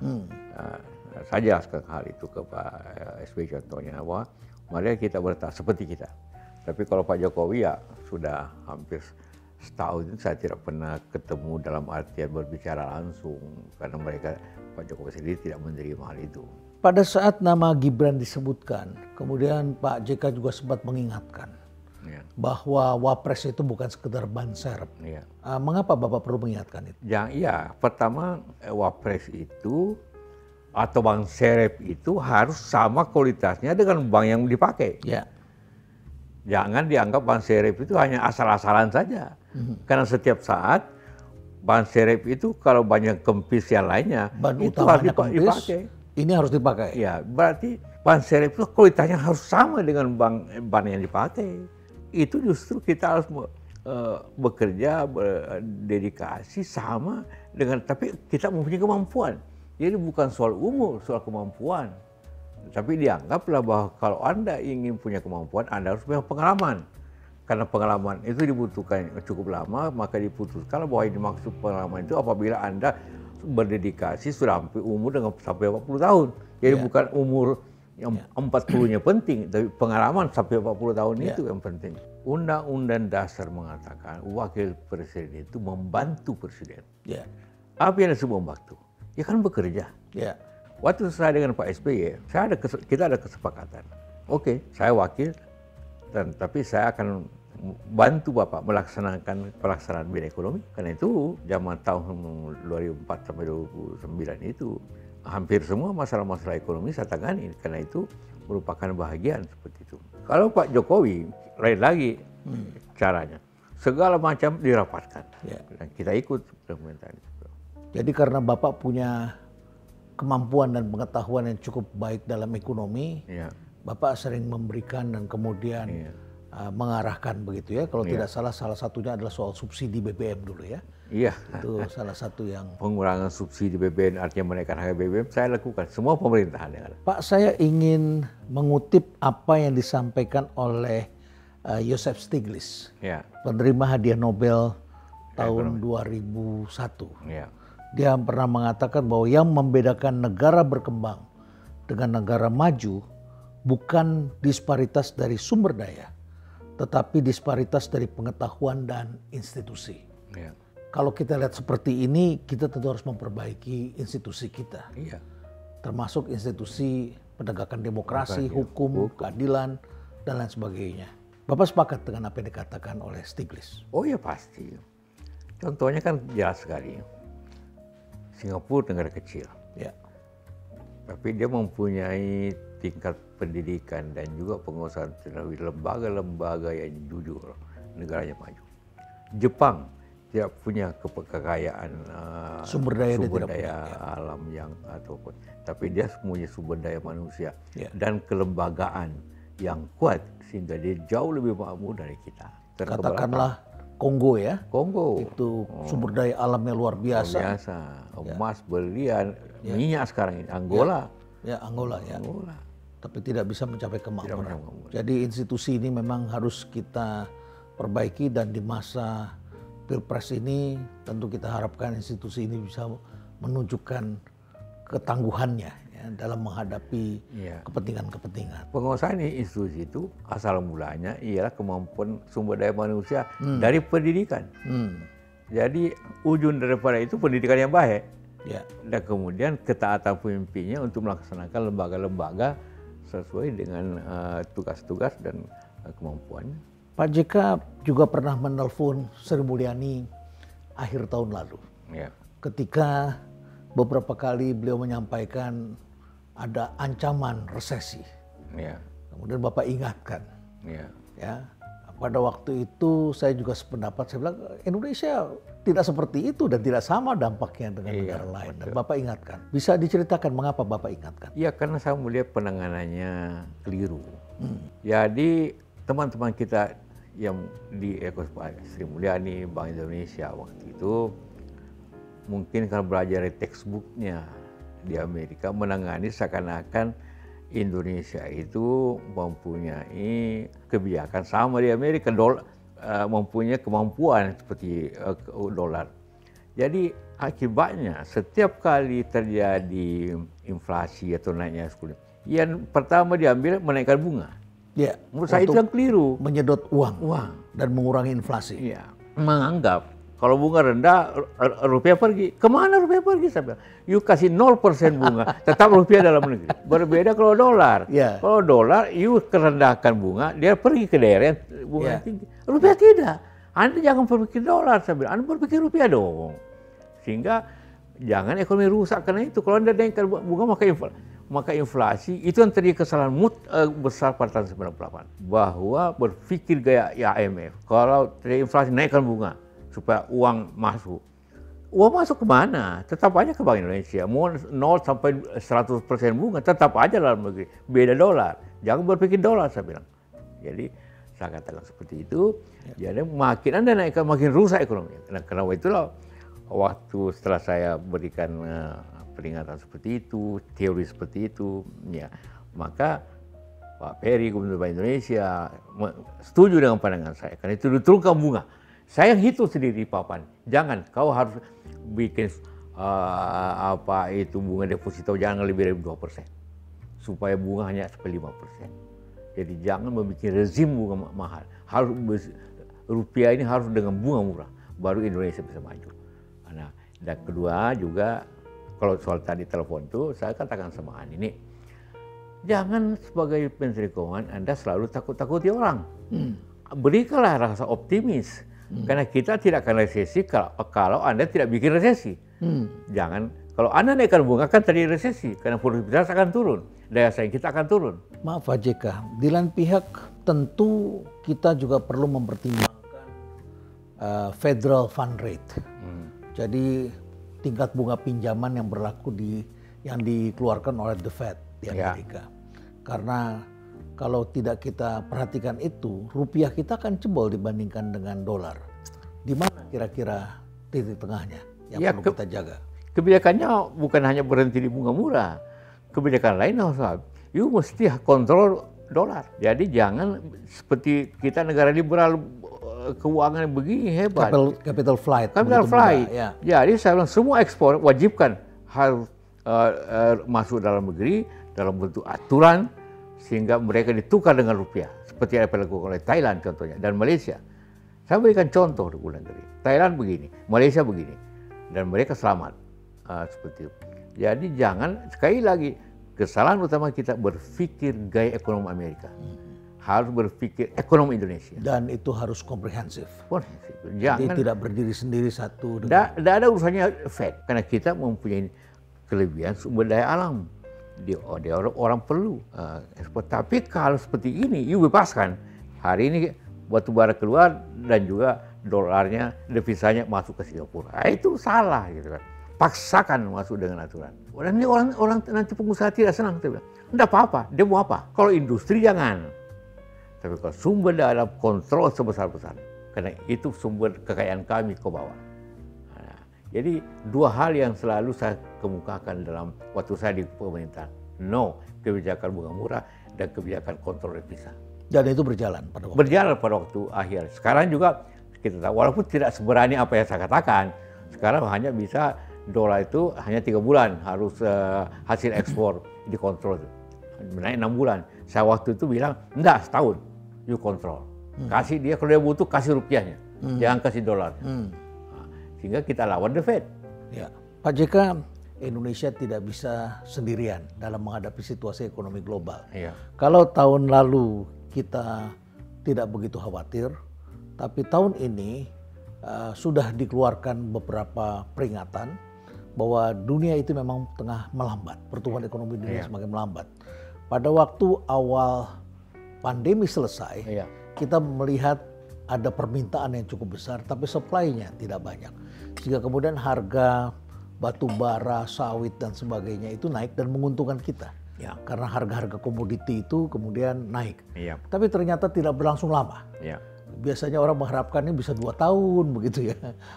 Saya jelaskan hal itu ke Pak SBY contohnya, bahwa mari kita bertahap seperti kita. Tapi kalau Pak Jokowi ya sudah hampir setahun itu saya tidak pernah ketemu dalam artian berbicara langsung, karena Pak Jokowi sendiri tidak menerima hal itu. Pada saat nama Gibran disebutkan, kemudian Pak JK juga sempat mengingatkan bahwa Wapres itu bukan sekedar ban serep. Mengapa Bapak perlu mengingatkan itu? Ya, pertama Wapres itu atau ban serep itu harus sama kualitasnya dengan bank yang dipakai. Jangan dianggap ban serep itu hanya asal-asalan saja. Karena setiap saat ban serep itu kalau banyak kempis yang lainnya, ban itu harus dipakai. Ini harus dipakai. Ya, berarti ban serep itu kualitasnya harus sama dengan ban yang dipakai. Itu justru kita harus bekerja, berdedikasi sama dengan, tapi kita mempunyai kemampuan. Jadi bukan soal umur, soal kemampuan. Tapi dianggaplah bahwa kalau Anda ingin punya kemampuan, Anda harus punya pengalaman. Karena pengalaman itu dibutuhkan cukup lama, maka diputuskan bahwa ini maksud pengalaman itu apabila Anda berdedikasi sudah sampai umur sampai 40 tahun. Jadi bukan umur yang 40-nya penting, tapi pengalaman sampai 40 tahun itu yang penting. Undang-Undang Dasar mengatakan wakil presiden itu membantu presiden. Apa yang disebut membantu? Ya kan bekerja. Waktu saya dengan Pak SBY, kita ada kesepakatan. Oke, saya wakil, tapi saya akan bantu Bapak melaksanakan pelaksanaan bidang ekonomi. Karena itu zaman tahun 2004 sampai 2009 itu hampir semua masalah-masalah ekonomi saya tangani. Karena itu merupakan bahagian seperti itu. Kalau Pak Jokowi lain lagi caranya, segala macam dirapatkan dan kita ikut pemerintahan itu. Jadi karena Bapak punya kemampuan dan pengetahuan yang cukup baik dalam ekonomi, Bapak sering memberikan dan kemudian mengarahkan begitu ya. Kalau tidak salah satunya adalah soal subsidi BBM dulu ya. Itu salah satu yang pengurangan subsidi BBM, artinya menaikkan harga BBM saya lakukan semua pemerintahan yang ada. Pak, saya ingin mengutip apa yang disampaikan oleh Joseph Stiglitz, penerima hadiah Nobel tahun 2001. Dia pernah mengatakan bahwa yang membedakan negara berkembang dengan negara maju bukan disparitas dari sumber daya, tetapi disparitas dari pengetahuan dan institusi. Kalau kita lihat seperti ini, kita tentu harus memperbaiki institusi kita. Termasuk institusi penegakan demokrasi, hukum, keadilan, dan lain sebagainya. Bapak sepakat dengan apa yang dikatakan oleh Stiglitz? Oh ya pasti. Contohnya kan jelas sekali. Singapura negara kecil, tapi dia mempunyai tingkat pendidikan dan juga penguasaan teknologi, lembaga-lembaga yang jujur, negaranya maju. Jepang tidak punya kekayaan sumber daya alam yang ataupun, tapi dia punya sumber daya manusia dan kelembagaan yang kuat sehingga dia jauh lebih makmur dari kita. Katakanlah Kongo ya. Kongo. Itu sumber daya alamnya luar biasa. Emas, berlian, minyak sekarang ini. Angola. Angola. Tapi tidak bisa mencapai kemakmuran. Jadi institusi ini memang harus kita perbaiki dan di masa Pilpres ini tentu kita harapkan institusi ini bisa menunjukkan ketangguhannya dalam menghadapi kepentingan-kepentingan. Penguasaan institusi itu asal mulanya ialah kemampuan sumber daya manusia dari pendidikan. Jadi ujung daripada itu pendidikan yang baik. Dan kemudian ketaatan pemimpinnya untuk melaksanakan lembaga-lembaga sesuai dengan tugas-tugas dan kemampuannya. Pak JK juga pernah menelpon Sri Mulyani akhir tahun lalu. Ketika beberapa kali beliau menyampaikan ada ancaman resesi. Kemudian Bapak ingatkan. Pada waktu itu saya juga sependapat, saya bilang Indonesia tidak seperti itu dan tidak sama dampaknya dengan negara lain. Dan Bapak ingatkan. Bisa diceritakan mengapa Bapak ingatkan? Ya karena saya melihat penanganannya keliru. Jadi teman-teman kita yang di Sri Mulyani, Bank Indonesia waktu itu mungkin kalau belajar dari textbooknya di Amerika menangani seakan-akan Indonesia itu mempunyai kebijakan sama di Amerika, mempunyai kemampuan seperti dolar. Jadi akibatnya setiap kali terjadi inflasi atau naiknya suku, yang pertama diambil menaikkan bunga. Menurut saya itu yang keliru. Menyedot uang dan mengurangi inflasi. Menganggap Kalau bunga rendah, rupiah pergi. Kemana rupiah pergi? Saya bilang, you kasih 0% bunga, tetap rupiah dalam negeri. Berbeda kalau dolar. Yeah. Kalau dolar, you kerendahkan bunga, dia pergi ke daerah yang bunga tinggi. Rupiah tidak. Anda jangan berpikir dolar, saya bilang. Anda berpikir rupiah dong. Sehingga jangan ekonomi rusak karena itu. Kalau Anda naikkan bunga, maka inflasi, itu yang terjadi kesalahan besar pada tahun 98. Bahwa berpikir gaya IMF, kalau terjadi inflasi, naikkan bunga supaya uang masuk. Uang masuk kemana? Tetap aja ke Bank Indonesia. Mau 0 sampai 100% bunga, tetap aja dalam negeri. Beda dolar. Jangan berpikir dolar, saya bilang. Jadi, saya katakan seperti itu. Jadi, makin Anda naikkan, makin rusak ekonomi. Karena itulah, waktu setelah saya berikan peringatan seperti itu, teori seperti itu, ya, maka Pak Peri, Gubernur Bank Indonesia, setuju dengan pandangan saya. Karena itu diturunkan bunga. Saya hitung sendiri papan, jangan kau harus bikin bunga deposito jangan lebih dari 2%, supaya bunga hanya sampai 5%. Jadi jangan membuat rezim bunga mahal. Harus rupiah ini harus dengan bunga murah, baru Indonesia bisa maju. Nah, dan kedua juga kalau soal tadi telepon itu saya katakan sama Ani ini, jangan sebagai Menteri Keuangan Anda selalu takut-takuti orang. Berikanlah rasa optimis. Karena kita tidak akan resesi kalau Anda tidak bikin resesi. Jangan, kalau Anda naikkan bunga kan terjadi resesi, karena produktivitas akan turun, daya saing kita akan turun. Maaf Pak JK, di lain pihak tentu kita juga perlu mempertimbangkan federal fund rate. Jadi tingkat bunga pinjaman yang berlaku yang dikeluarkan oleh the Fed di Amerika. Karena kalau tidak kita perhatikan itu, rupiah kita akan jebol dibandingkan dengan dolar. Di mana kira-kira titik tengahnya yang perlu kita jaga? Kebijakannya bukan hanya berhenti di bunga murah. Kebijakan lain harus, you mesti kontrol dolar. Jadi jangan seperti kita negara liberal, keuangan begini hebat. Capital flight. Capital flight. Ya. Jadi saya bilang semua ekspor wajibkan harus masuk dalam negeri dalam bentuk aturan, sehingga mereka ditukar dengan rupiah. Seperti apa yang dilakukan oleh Thailand contohnya, dan Malaysia. Saya berikan contoh di bulan negeri. Thailand begini, Malaysia begini. Dan mereka selamat. Seperti itu. Jadi jangan, sekali lagi, kesalahan utama kita berpikir gaya ekonomi Amerika. Harus berpikir ekonomi Indonesia. Dan itu harus komprehensif. Jangan, jadi tidak berdiri sendiri satu. Tidak ada urusannya Fed. Karena kita mempunyai kelebihan sumber daya alam. Dia orang perlu ekspor. Tapi kalau seperti ini, you bebaskan. Hari ini batu bara keluar dan juga dolarnya, devisanya masuk ke Singapura. Itu salah gitu kan. Paksakan masuk dengan aturan. Dan ini orang nanti pengusaha tidak senang. Tidak apa-apa, dia mau apa? Kalau industri jangan. Tapi kalau sumber daya alam kontrol sebesar-besar. Karena itu sumber kekayaan kami ke bawah. Jadi dua hal yang selalu saya kemukakan dalam waktu saya di pemerintahan. No, kebijakan bunga murah dan kebijakan kontrol devisa. Dan itu berjalan pada waktu. Berjalan pada waktu akhir. Sekarang juga kita tahu, walaupun tidak seberani apa yang saya katakan, sekarang hanya bisa dolar itu hanya 3 bulan harus hasil ekspor dikontrol. Naik 6 bulan. Saya waktu itu bilang, enggak, setahun. You kontrol. Kasih dia, kalau dia butuh, kasih rupiahnya. Jangan kasih dolar. Sehingga kita lawan the Fed. Ya. Pak JK, Indonesia tidak bisa sendirian dalam menghadapi situasi ekonomi global. Ya. Kalau tahun lalu kita tidak begitu khawatir, tapi tahun ini sudah dikeluarkan beberapa peringatan bahwa dunia itu memang tengah melambat. Pertumbuhan ekonomi dunia semakin melambat. Pada waktu awal pandemi selesai, kita melihat ada permintaan yang cukup besar, tapi supply-nya tidak banyak. Sehingga kemudian harga batu bara, sawit, dan sebagainya itu naik dan menguntungkan kita. Ya. Karena harga-harga komoditi itu kemudian naik. Ya. Tapi ternyata tidak berlangsung lama. Ya. Biasanya orang mengharapkannya bisa 2 tahun begitu ya.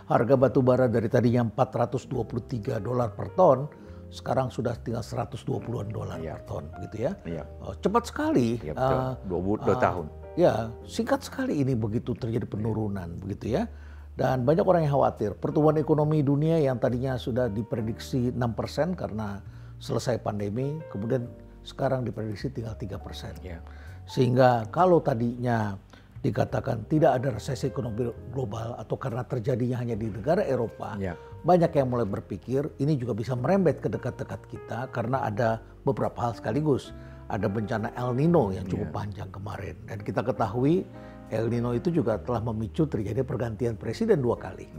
Harga batu bara dari tadinya $423 per ton, sekarang sudah tinggal $120-an per ton begitu ya. Ya. Cepat sekali. Ya, 2 tahun. Ya, singkat sekali ini begitu terjadi penurunan begitu ya. Dan banyak orang yang khawatir pertumbuhan ekonomi dunia yang tadinya sudah diprediksi 6% karena selesai pandemi, kemudian sekarang diprediksi tinggal 3%. Yeah. Sehingga kalau tadinya dikatakan tidak ada resesi ekonomi global atau karena terjadinya hanya di negara Eropa, banyak yang mulai berpikir ini juga bisa merembet ke dekat-dekat kita karena ada beberapa hal sekaligus. Ada bencana El Nino yang cukup panjang kemarin, dan kita ketahui El Nino itu juga telah memicu terjadi pergantian presiden 2 kali,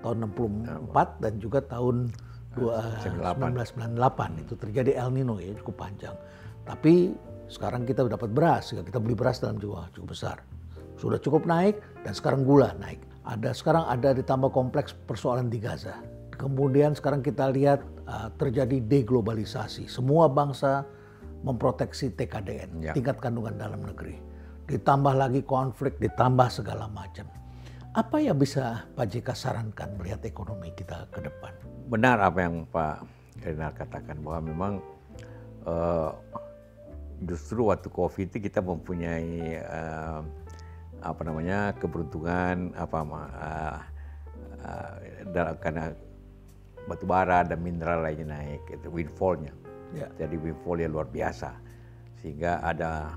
tahun 64 dan juga tahun 1998 itu terjadi El Nino ya, cukup panjang. Tapi sekarang kita dapat beras, kita beli beras dalam jumlah cukup besar, sudah cukup naik, dan sekarang gula naik. Sekarang ada ditambah kompleks persoalan di Gaza. Kemudian sekarang kita lihat terjadi deglobalisasi, semua bangsa memproteksi TKDN, tingkat kandungan dalam negeri. Ditambah lagi konflik, ditambah segala macam. Apa yang bisa Pak JK sarankan melihat ekonomi kita ke depan? Benar apa yang Pak Renal katakan, bahwa memang justru waktu COVID itu kita mempunyai keberuntungan karena batu bara dan mineral lainnya naik, itu windfall-nya. Jadi windfall yang luar biasa, sehingga ada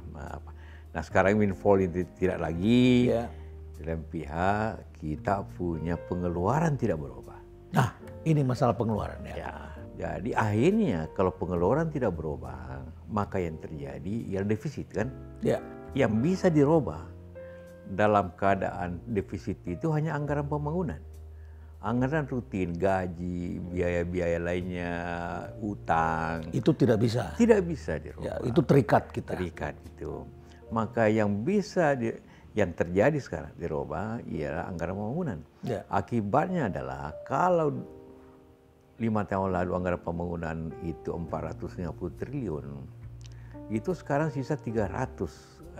nah sekarang windfall itu tidak lagi, dalam pihak kita punya pengeluaran tidak berubah. Nah ini masalah pengeluaran jadi akhirnya kalau pengeluaran tidak berubah, maka yang terjadi defisit kan. Yang bisa dirubah dalam keadaan defisit itu hanya anggaran pembangunan. Anggaran rutin, gaji, biaya-biaya lainnya, utang. Itu tidak bisa. Tidak bisa dirubah. Itu terikat kita. Terikat itu. Maka yang bisa yang terjadi sekarang dirubah ialah anggaran pembangunan. Akibatnya adalah kalau 5 tahun lalu anggaran pembangunan itu 450 triliun, itu sekarang sisa 315.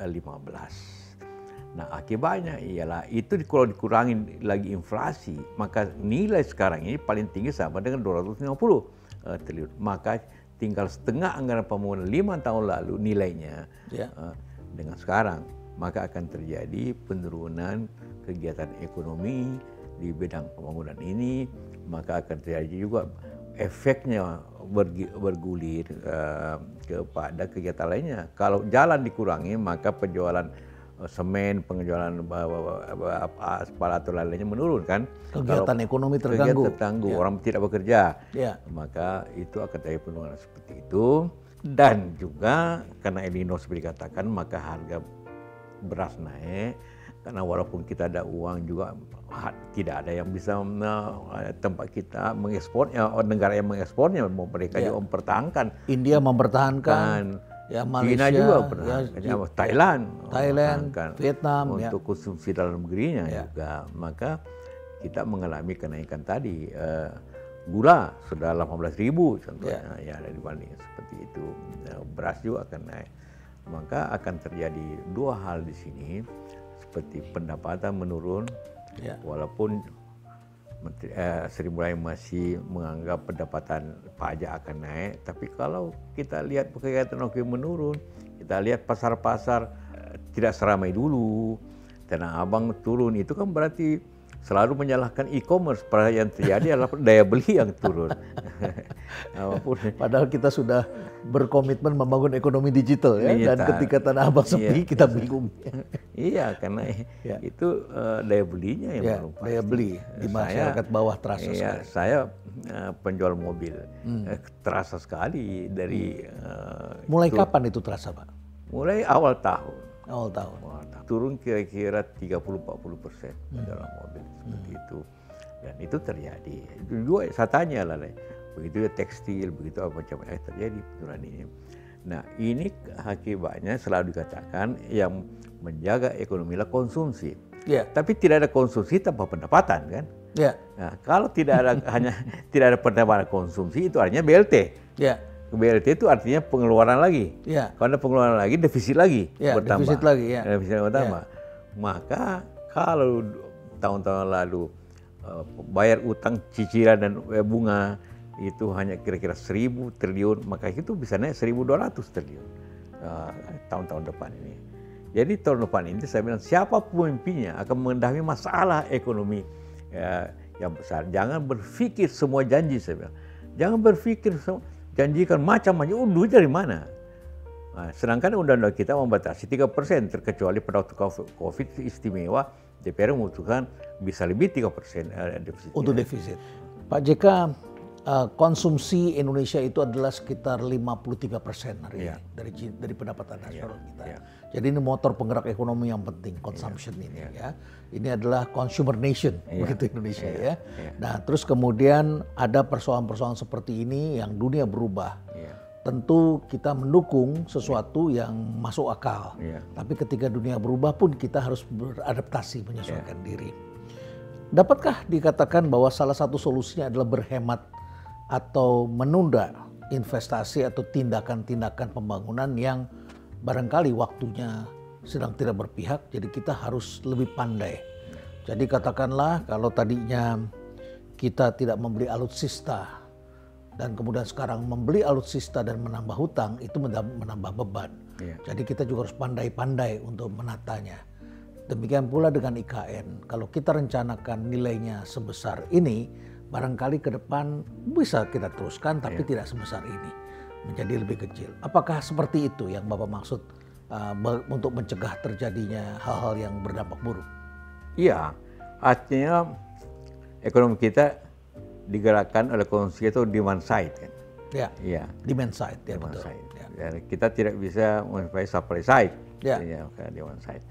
Nah akibatnya ialah itu kalau dikurangi lagi inflasi, maka nilai sekarang ini paling tinggi sama dengan 250 triliun. Maka tinggal setengah anggaran pembangunan 5 tahun lalu nilainya dengan sekarang. Maka akan terjadi penurunan kegiatan ekonomi di bidang pembangunan ini. Maka akan terjadi juga efeknya bergulir kepada kegiatan lainnya. Kalau jalan dikurangi, maka penjualan semen, penjualan aspal atau lainnya menurun kan. Kegiatan ekonomi terganggu. Kegiatan terganggu, orang tidak bekerja. Maka itu akan terjadi penurunan seperti itu. Dan juga karena El Nino seperti dikatakan, maka harga beras naik. Karena walaupun kita ada uang juga tidak ada yang bisa tempat kita mengekspornya, negara yang mengekspornya, mereka juga mempertahankan. India mempertahankan. Malaysia, China juga pernah, Thailand, Vietnam untuk konsumsi dalam negerinya juga. Maka kita mengalami kenaikan tadi, gula sudah 18.000 contohnya, dibanding seperti itu. Beras juga akan naik. Maka akan terjadi 2 hal di sini, seperti pendapatan menurun, walaupun Sri Mulyani masih menganggap pendapatan pajak akan naik, tapi kalau kita lihat kegiatan ekonomi menurun, kita lihat pasar-pasar tidak seramai dulu, Tanah Abang turun, itu kan berarti selalu menyalahkan e-commerce, padahal yang terjadi adalah daya beli yang turun. Padahal kita sudah berkomitmen membangun ekonomi digital dan ketika Tanah Abang sepi kita bingung. Karena itu daya belinya yang belum pasti. Daya beli di masyarakat bawah terasa sekali. Saya penjual mobil, terasa sekali dari. Mulai kapan itu terasa, Pak? Mulai awal tahun. Awal tahun. Turun kira-kira 30-40% dalam mobil seperti itu, dan itu terjadi. Itu juga saya tanya lah, begitu ya tekstil, begitu apa macam terjadi penurunan ini. Nah ini akibatnya selalu dikatakan yang menjaga ekonomi lah konsumsi. Tapi tidak ada konsumsi tanpa pendapatan kan? Nah, kalau tidak ada tidak ada pendapatan konsumsi, itu artinya BLT. BLT itu artinya pengeluaran lagi. Kalau ada pengeluaran lagi, defisit lagi bertambah. Defisit lagi, defisit bertambah. Maka kalau tahun-tahun lalu bayar utang cicilan dan bunga itu hanya kira-kira 1.000 triliun, maka itu bisa naik 1.200 triliun tahun-tahun depan ini. Jadi tahun depan ini saya bilang siapa pemimpinnya akan menghadapi masalah ekonomi yang besar. Jangan berpikir semua janji, saya bilang. Jangan berpikir janjikan macam-macam, duit dari mana? Nah, sedangkan undang-undang kita membatasi 3%, terkecuali pada waktu COVID istimewa DPR membutuhkan bisa lebih 3% defisit. Untuk defisit. Pak JK, konsumsi Indonesia itu adalah sekitar 53% hari ini dari pendapatan nasional kita. Jadi ini motor penggerak ekonomi yang penting, consumption ini ya. Ini adalah consumer nation begitu Indonesia ya. Nah, terus kemudian ada persoalan-persoalan seperti ini yang dunia berubah. Tentu kita mendukung sesuatu yang masuk akal. Tapi ketika dunia berubah pun kita harus beradaptasi, menyesuaikan diri. Dapatkah dikatakan bahwa salah satu solusinya adalah berhemat atau menunda investasi atau tindakan-tindakan pembangunan yang barangkali waktunya sedang tidak berpihak, jadi kita harus lebih pandai. Jadi katakanlah kalau tadinya kita tidak membeli alutsista, dan kemudian sekarang membeli alutsista dan menambah hutang, itu menambah beban. Jadi kita juga harus pandai-pandai untuk menatanya. Demikian pula dengan IKN. Kalau kita rencanakan nilainya sebesar ini, barangkali ke depan bisa kita teruskan, tapi tidak sebesar ini. Menjadi lebih kecil. Apakah seperti itu yang Bapak maksud untuk mencegah terjadinya hal-hal yang berdampak buruk? Iya, artinya ekonomi kita digerakkan oleh konsumsi atau demand side kan. Demand side, demand betul. Side. Dan kita tidak bisa mencapai supply side, demand side.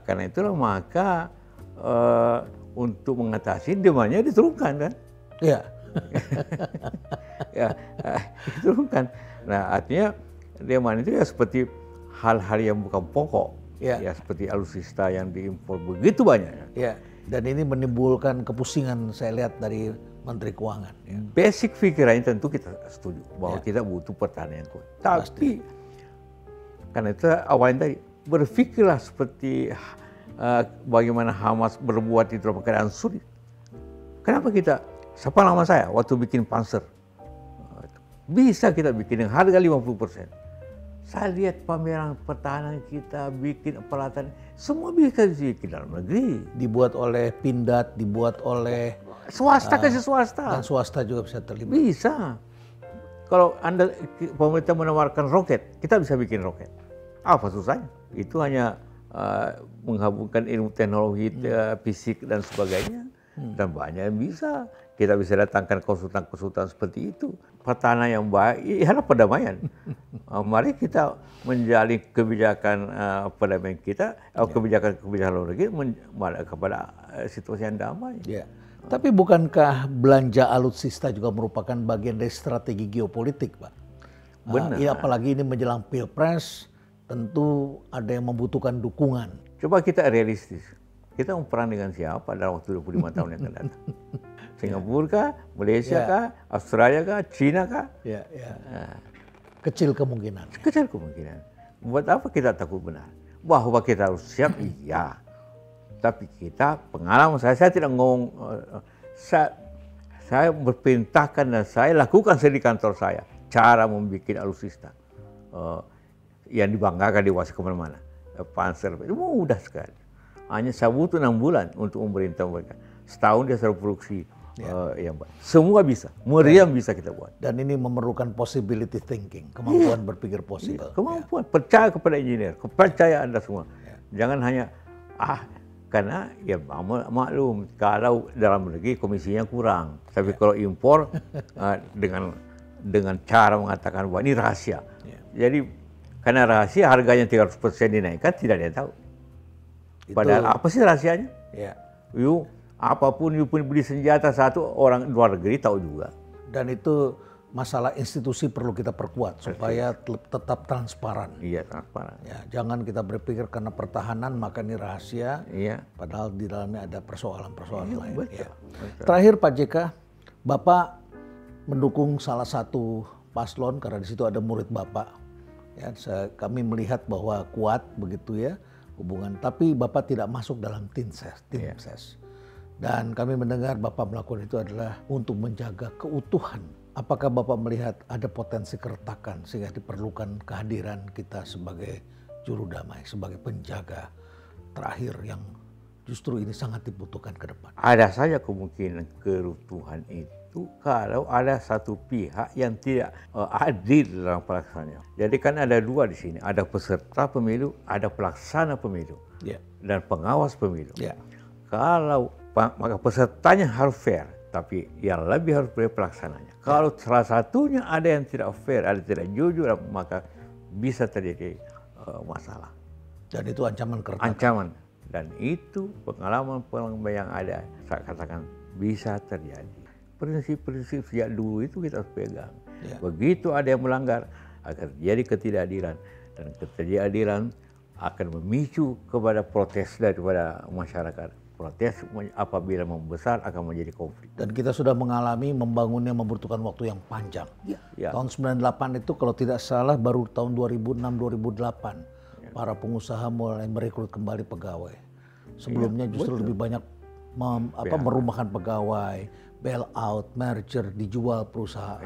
Karena itulah maka untuk mengatasi demandnya diturunkan kan. Diturunkan. Nah, artinya demand itu ya seperti hal-hal yang bukan pokok, ya seperti alutsista yang diimpor begitu banyak. Dan ini menimbulkan kepusingan saya lihat dari Menteri Keuangan. Basic pikirannya tentu kita setuju bahwa kita butuh pertahanan yang kuat. Tapi karena itu awalnya tadi berpikirlah seperti bagaimana Hamas berbuat itu dalam keadaan sulit. Kenapa kita? Siapa nama saya waktu bikin Panzer? Bisa kita bikin dengan harga 50%. Saya lihat pameran pertahanan kita, bikin peralatan, semua bisa bikin dalam negeri. Dibuat oleh Pindad, dibuat oleh swasta, kasih swasta. Dan swasta juga bisa terlibat. Bisa. Kalau pemerintah menawarkan roket, kita bisa bikin roket. Apa susahnya? Itu hanya menggabungkan ilmu teknologi, fisik dan sebagainya. Dan banyak yang bisa. Kita bisa datangkan konsultan-konsultan seperti itu. Pertahanan yang baik, ialah perdamaian. Mari kita menjalin kebijakan perdamaian kita, kebijakan luar negeri kepada situasi yang damai. Tapi bukankah belanja alutsista juga merupakan bagian dari strategi geopolitik, Pak? Benar. Apalagi ini menjelang Pilpres, tentu ada yang membutuhkan dukungan. Coba kita realistis. Kita mau perang dengan siapa dalam waktu 25 tahun yang akan datang? Singapura kah? Malaysia kah? Australia kah? China kah? Kecil kemungkinan. Kecil kemungkinan. Buat apa kita takut benar? Bahwa kita harus siap, iya. Tapi kita, pengalaman saya tidak ngomong, saya berperintahkan dan saya lakukan sendiri di kantor saya. Cara membuat alutsista. Yang dibanggakan diwasi kemana-mana. Panzer, itu mudah sekali. Hanya saya butuh 6 bulan untuk memerintah mereka. Setahun dia sudah produksi yang baik. Semua bisa, meriam bisa kita buat. Dan ini memerlukan possibility thinking, kemampuan berpikir possible. Kemampuan, percaya kepada engineer, kepercayaan Anda semua. Jangan hanya, karena ya maklum, kalau dalam negeri komisinya kurang. Tapi kalau impor, dengan cara mengatakan bahwa ini rahasia. Jadi, karena rahasia harganya 300% dinaikkan, tidak ada yang tahu. Padahal apa sih rahasianya? Apapun you pun beli senjata satu, orang luar negeri tahu juga. Dan itu masalah institusi perlu kita perkuat supaya tetap transparan. Iya, transparan. Jangan kita berpikir karena pertahanan maka ini rahasia, padahal di dalamnya ada persoalan-persoalan lain. Betul. Terakhir Pak JK, Bapak mendukung salah satu paslon karena di situ ada murid Bapak. Kami melihat bahwa kuat begitu ya hubungan, tapi Bapak tidak masuk dalam tim ses. Dan kami mendengar Bapak melakukan itu adalah untuk menjaga keutuhan. Apakah Bapak melihat ada potensi keretakan sehingga diperlukan kehadiran kita sebagai juru damai, sebagai penjaga terakhir yang justru ini sangat dibutuhkan ke depan? Ada saja kemungkinan keruntuhan itu kalau ada satu pihak yang tidak adil dalam pelaksanaannya. Jadi kan ada dua di sini, ada peserta pemilu, ada pelaksana pemilu, dan pengawas pemilu. Kalau maka pesertanya harus fair, tapi yang lebih harus fair pelaksananya. Kalau salah satunya ada yang tidak fair, ada tidak jujur, maka bisa terjadi masalah. Dan itu ancaman keretakan. Ancaman. Dan itu pengalaman yang ada, saya katakan bisa terjadi. Prinsip-prinsip sejak dulu itu kita harus pegang. Begitu ada yang melanggar, akan terjadi ketidakadilan. Dan ketidakadilan akan memicu kepada protes daripada masyarakat. Protes apabila membesar akan menjadi konflik. Dan kita sudah mengalami membangunnya membutuhkan waktu yang panjang. Tahun 98 itu kalau tidak salah baru tahun 2006-2008. Para pengusaha mulai merekrut kembali pegawai. Sebelumnya justru lebih banyak merumahkan pegawai, bail out, merger, dijual perusahaan.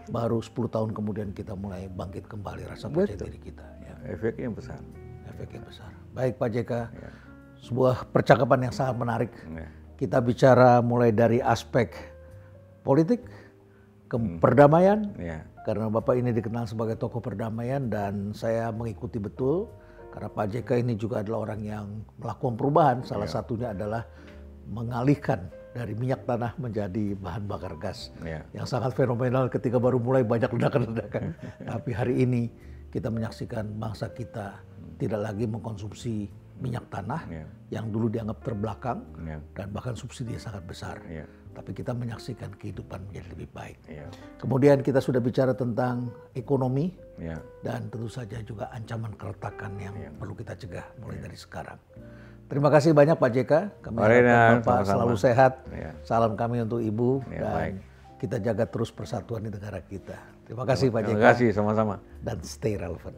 Baru 10 tahun kemudian kita mulai bangkit kembali rasa percaya diri kita. Efeknya besar. Efeknya besar. Baik Pak JK, sebuah percakapan yang sangat menarik. Kita bicara mulai dari aspek politik, ke perdamaian. Karena Bapak ini dikenal sebagai tokoh perdamaian dan saya mengikuti betul karena Pak JK ini juga adalah orang yang melakukan perubahan. Salah satunya adalah mengalihkan dari minyak tanah menjadi bahan bakar gas. Yang sangat fenomenal ketika baru mulai banyak ledakan-ledakan. Tapi hari ini kita menyaksikan bangsa kita tidak lagi mengkonsumsi minyak tanah yang dulu dianggap terbelakang dan bahkan subsidi sangat besar. Tapi kita menyaksikan kehidupan menjadi lebih baik. Kemudian kita sudah bicara tentang ekonomi dan tentu saja juga ancaman keretakan yang perlu kita cegah mulai dari sekarang. Terima kasih banyak Pak JK. Kami harapkan Bapak selalu sehat. Salam kami untuk Ibu dan kita jaga terus persatuan di negara kita. Terima kasih Pak JK. Terima kasih sama-sama. Dan stay relevant.